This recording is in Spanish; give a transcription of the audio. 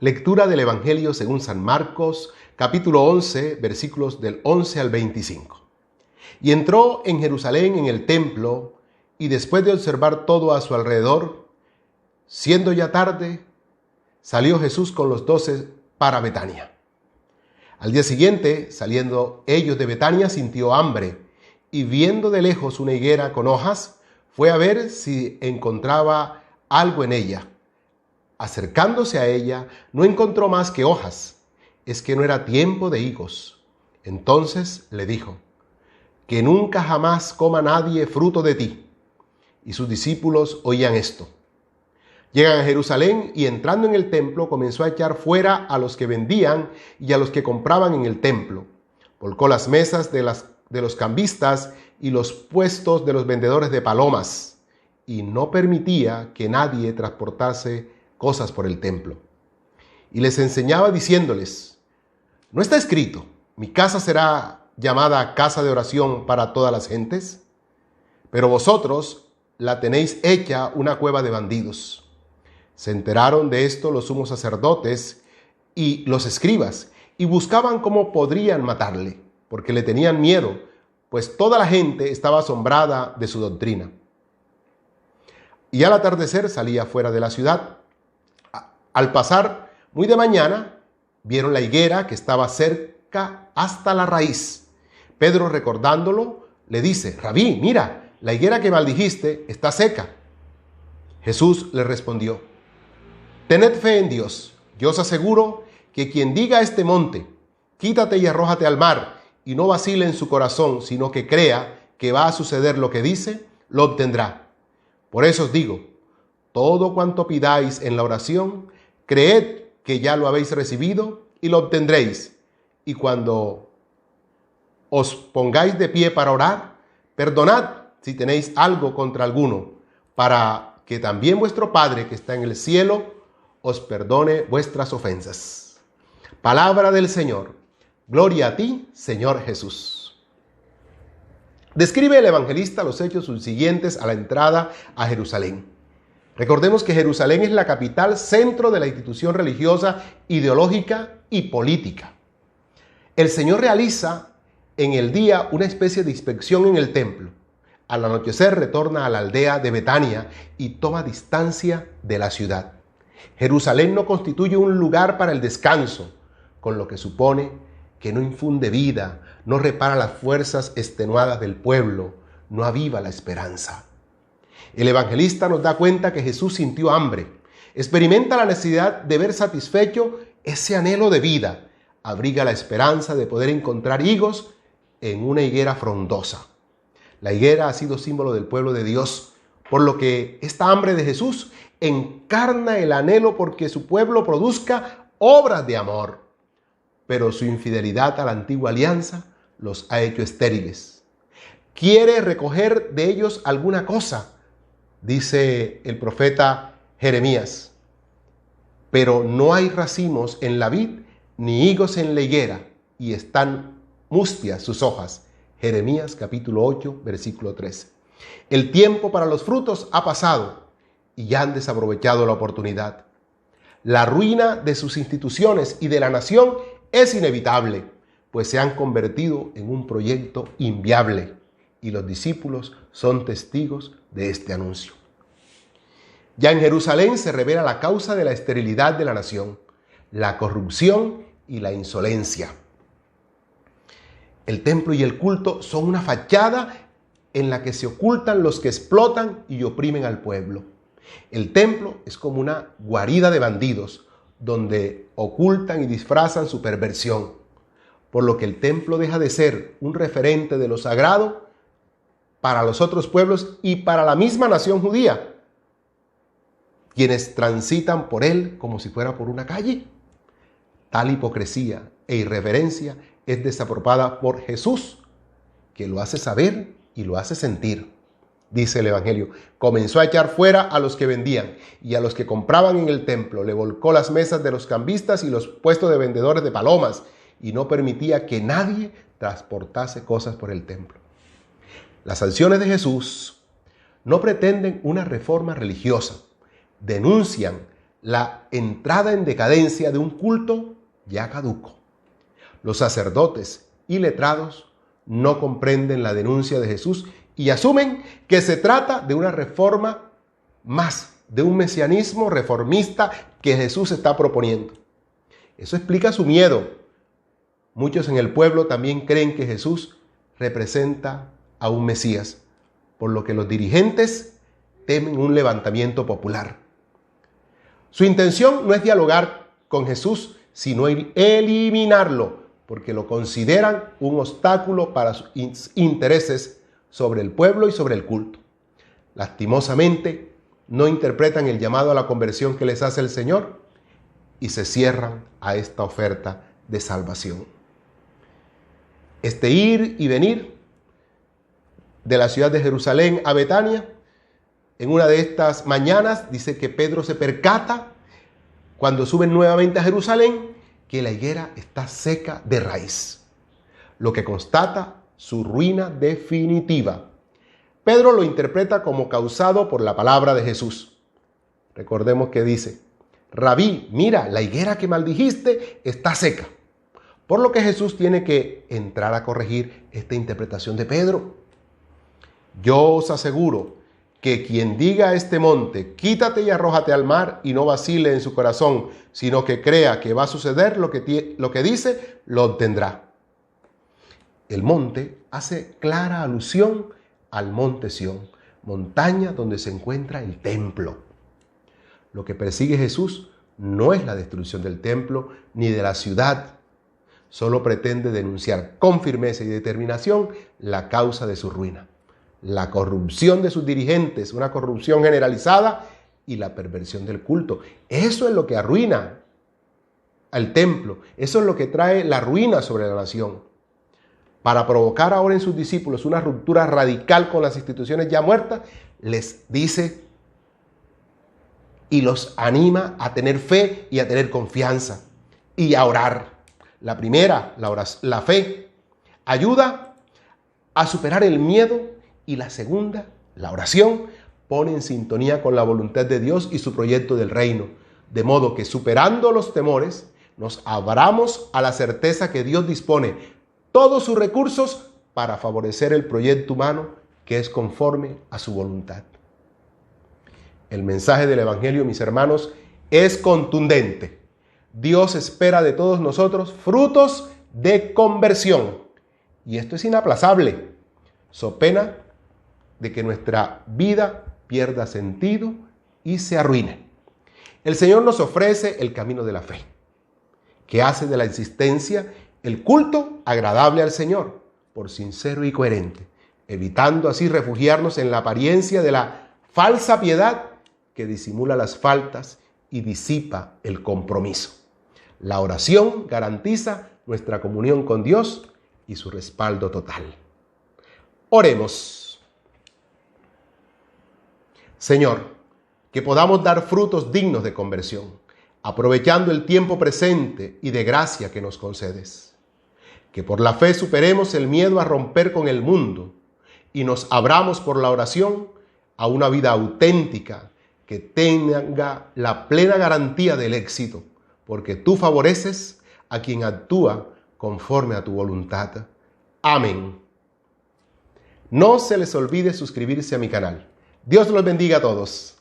Lectura del Evangelio según San Marcos, capítulo 11, versículos del 11 al 25. Y entró en Jerusalén en el templo, y después de observar todo a su alrededor, siendo ya tarde, salió Jesús con los 12 para Betania. Al día siguiente, saliendo ellos de Betania, sintió hambre, y viendo de lejos una higuera con hojas, fue a ver si encontraba algo en ella. Acercándose a ella, no encontró más que hojas, es que no era tiempo de higos. Entonces le dijo: que nunca jamás coma nadie fruto de ti. Y sus discípulos oían esto. Llegan a Jerusalén y entrando en el templo comenzó a echar fuera a los que vendían y a los que compraban en el templo. Volcó las mesas de los cambistas y los puestos de los vendedores de palomas, y no permitía que nadie transportase cosas por el templo. Y les enseñaba diciéndoles: ¿no está escrito, mi casa será llamada casa de oración para todas las gentes? Pero vosotros la tenéis hecha una cueva de bandidos. Se enteraron de esto los sumos sacerdotes y los escribas, y buscaban cómo podrían matarle, porque le tenían miedo, pues toda la gente estaba asombrada de su doctrina. Y al atardecer salía fuera de la ciudad. Al pasar muy de mañana, vieron la higuera que estaba cerca hasta la raíz. Pedro, recordándolo, le dice: Rabí, mira, la higuera que maldijiste está seca. Jesús le respondió: tened fe en Dios. Yo os aseguro que quien diga a este monte: quítate y arrójate al mar, y no vacile en su corazón, sino que crea que va a suceder lo que dice, lo obtendrá. Por eso os digo, todo cuanto pidáis en la oración, creed que ya lo habéis recibido y lo obtendréis. Y cuando os pongáis de pie para orar, perdonad si tenéis algo contra alguno, para que también vuestro Padre que está en el cielo os perdone vuestras ofensas. Palabra del Señor. Gloria a ti, Señor Jesús. Describe el evangelista los hechos subsiguientes a la entrada a Jerusalén. Recordemos que Jerusalén es la capital, centro de la institución religiosa, ideológica y política. El Señor realiza en el día una especie de inspección en el templo. Al anochecer retorna a la aldea de Betania y toma distancia de la ciudad. Jerusalén no constituye un lugar para el descanso, con lo que supone que no infunde vida, no repara las fuerzas extenuadas del pueblo, no aviva la esperanza. El evangelista nos da cuenta que Jesús sintió hambre, experimenta la necesidad de ver satisfecho ese anhelo de vida, abriga la esperanza de poder encontrar higos en una higuera frondosa. La higuera ha sido símbolo del pueblo de Dios, por lo que esta hambre de Jesús encarna el anhelo porque su pueblo produzca obras de amor. Pero su infidelidad a la antigua alianza los ha hecho estériles. Quiere recoger de ellos alguna cosa, dice el profeta Jeremías, pero no hay racimos en la vid ni higos en la higuera, y están mustias sus hojas. Jeremías capítulo 8, versículo 13. El tiempo para los frutos ha pasado y ya han desaprovechado la oportunidad. La ruina de sus instituciones y de la nación es inevitable, pues se han convertido en un proyecto inviable, y los discípulos son testigos de este anuncio. Ya en Jerusalén se revela la causa de la esterilidad de la nación, la corrupción y la insolencia. El templo y el culto son una fachada en la que se ocultan los que explotan y oprimen al pueblo. El templo es como una guarida de bandidos, donde ocultan y disfrazan su perversión, por lo que el templo deja de ser un referente de lo sagrado para los otros pueblos y para la misma nación judía, quienes transitan por él como si fuera por una calle. Tal hipocresía e irreverencia es desaprobada por Jesús, que lo hace saber y lo hace sentir. Dice el Evangelio: comenzó a echar fuera a los que vendían y a los que compraban en el templo. Le volcó las mesas de los cambistas y los puestos de vendedores de palomas, y no permitía que nadie transportase cosas por el templo. Las sanciones de Jesús no pretenden una reforma religiosa, denuncian la entrada en decadencia de un culto ya caduco. Los sacerdotes y letrados no comprenden la denuncia de Jesús y asumen que se trata de una reforma más, de un mesianismo reformista que Jesús está proponiendo. Eso explica su miedo. Muchos en el pueblo también creen que Jesús representa a un Mesías, por lo que los dirigentes temen un levantamiento popular. Su intención no es dialogar con Jesús, sino eliminarlo, porque lo consideran un obstáculo para sus intereses sobre el pueblo y sobre el culto. Lastimosamente, no interpretan el llamado a la conversión que les hace el Señor y se cierran a esta oferta de salvación. Este ir y venir de la ciudad de Jerusalén a Betania, en una de estas mañanas, dice que Pedro se percata, cuando suben nuevamente a Jerusalén, que la higuera está seca de raíz, lo que constata su ruina definitiva. Pedro lo interpreta como causado por la palabra de Jesús. Recordemos que dice: Rabí, mira, la higuera que maldijiste está seca. Por lo que Jesús tiene que entrar a corregir esta interpretación de Pedro. Yo os aseguro que quien diga a este monte, quítate y arrójate al mar, y no vacile en su corazón, sino que crea que va a suceder lo que dice, lo obtendrá. El monte hace clara alusión al monte Sión, montaña donde se encuentra el templo. Lo que persigue Jesús no es la destrucción del templo ni de la ciudad. Solo pretende denunciar con firmeza y determinación la causa de su ruina: la corrupción de sus dirigentes, una corrupción generalizada, y la perversión del culto. Eso es lo que arruina al templo. Eso es lo que trae la ruina sobre la nación. Para provocar ahora en sus discípulos una ruptura radical con las instituciones ya muertas, les dice y los anima a tener fe y a tener confianza y a orar. La primera, la fe, ayuda a superar el miedo, y la segunda, la oración, pone en sintonía con la voluntad de Dios y su proyecto del reino, de modo que superando los temores, nos abramos a la certeza que Dios dispone todos sus recursos para favorecer el proyecto humano que es conforme a su voluntad. El mensaje del Evangelio, mis hermanos, es contundente. Dios espera de todos nosotros frutos de conversión. Y esto es inaplazable, so pena de que nuestra vida pierda sentido y se arruine. El Señor nos ofrece el camino de la fe, que hace de la existencia el culto agradable al Señor, por sincero y coherente, evitando así refugiarnos en la apariencia de la falsa piedad que disimula las faltas y disipa el compromiso. La oración garantiza nuestra comunión con Dios y su respaldo total. Oremos. Señor, que podamos dar frutos dignos de conversión, aprovechando el tiempo presente y de gracia que nos concedes. Que por la fe superemos el miedo a romper con el mundo y nos abramos por la oración a una vida auténtica que tenga la plena garantía del éxito, porque tú favoreces a quien actúa conforme a tu voluntad. Amén. No se les olvide suscribirse a mi canal. Dios los bendiga a todos.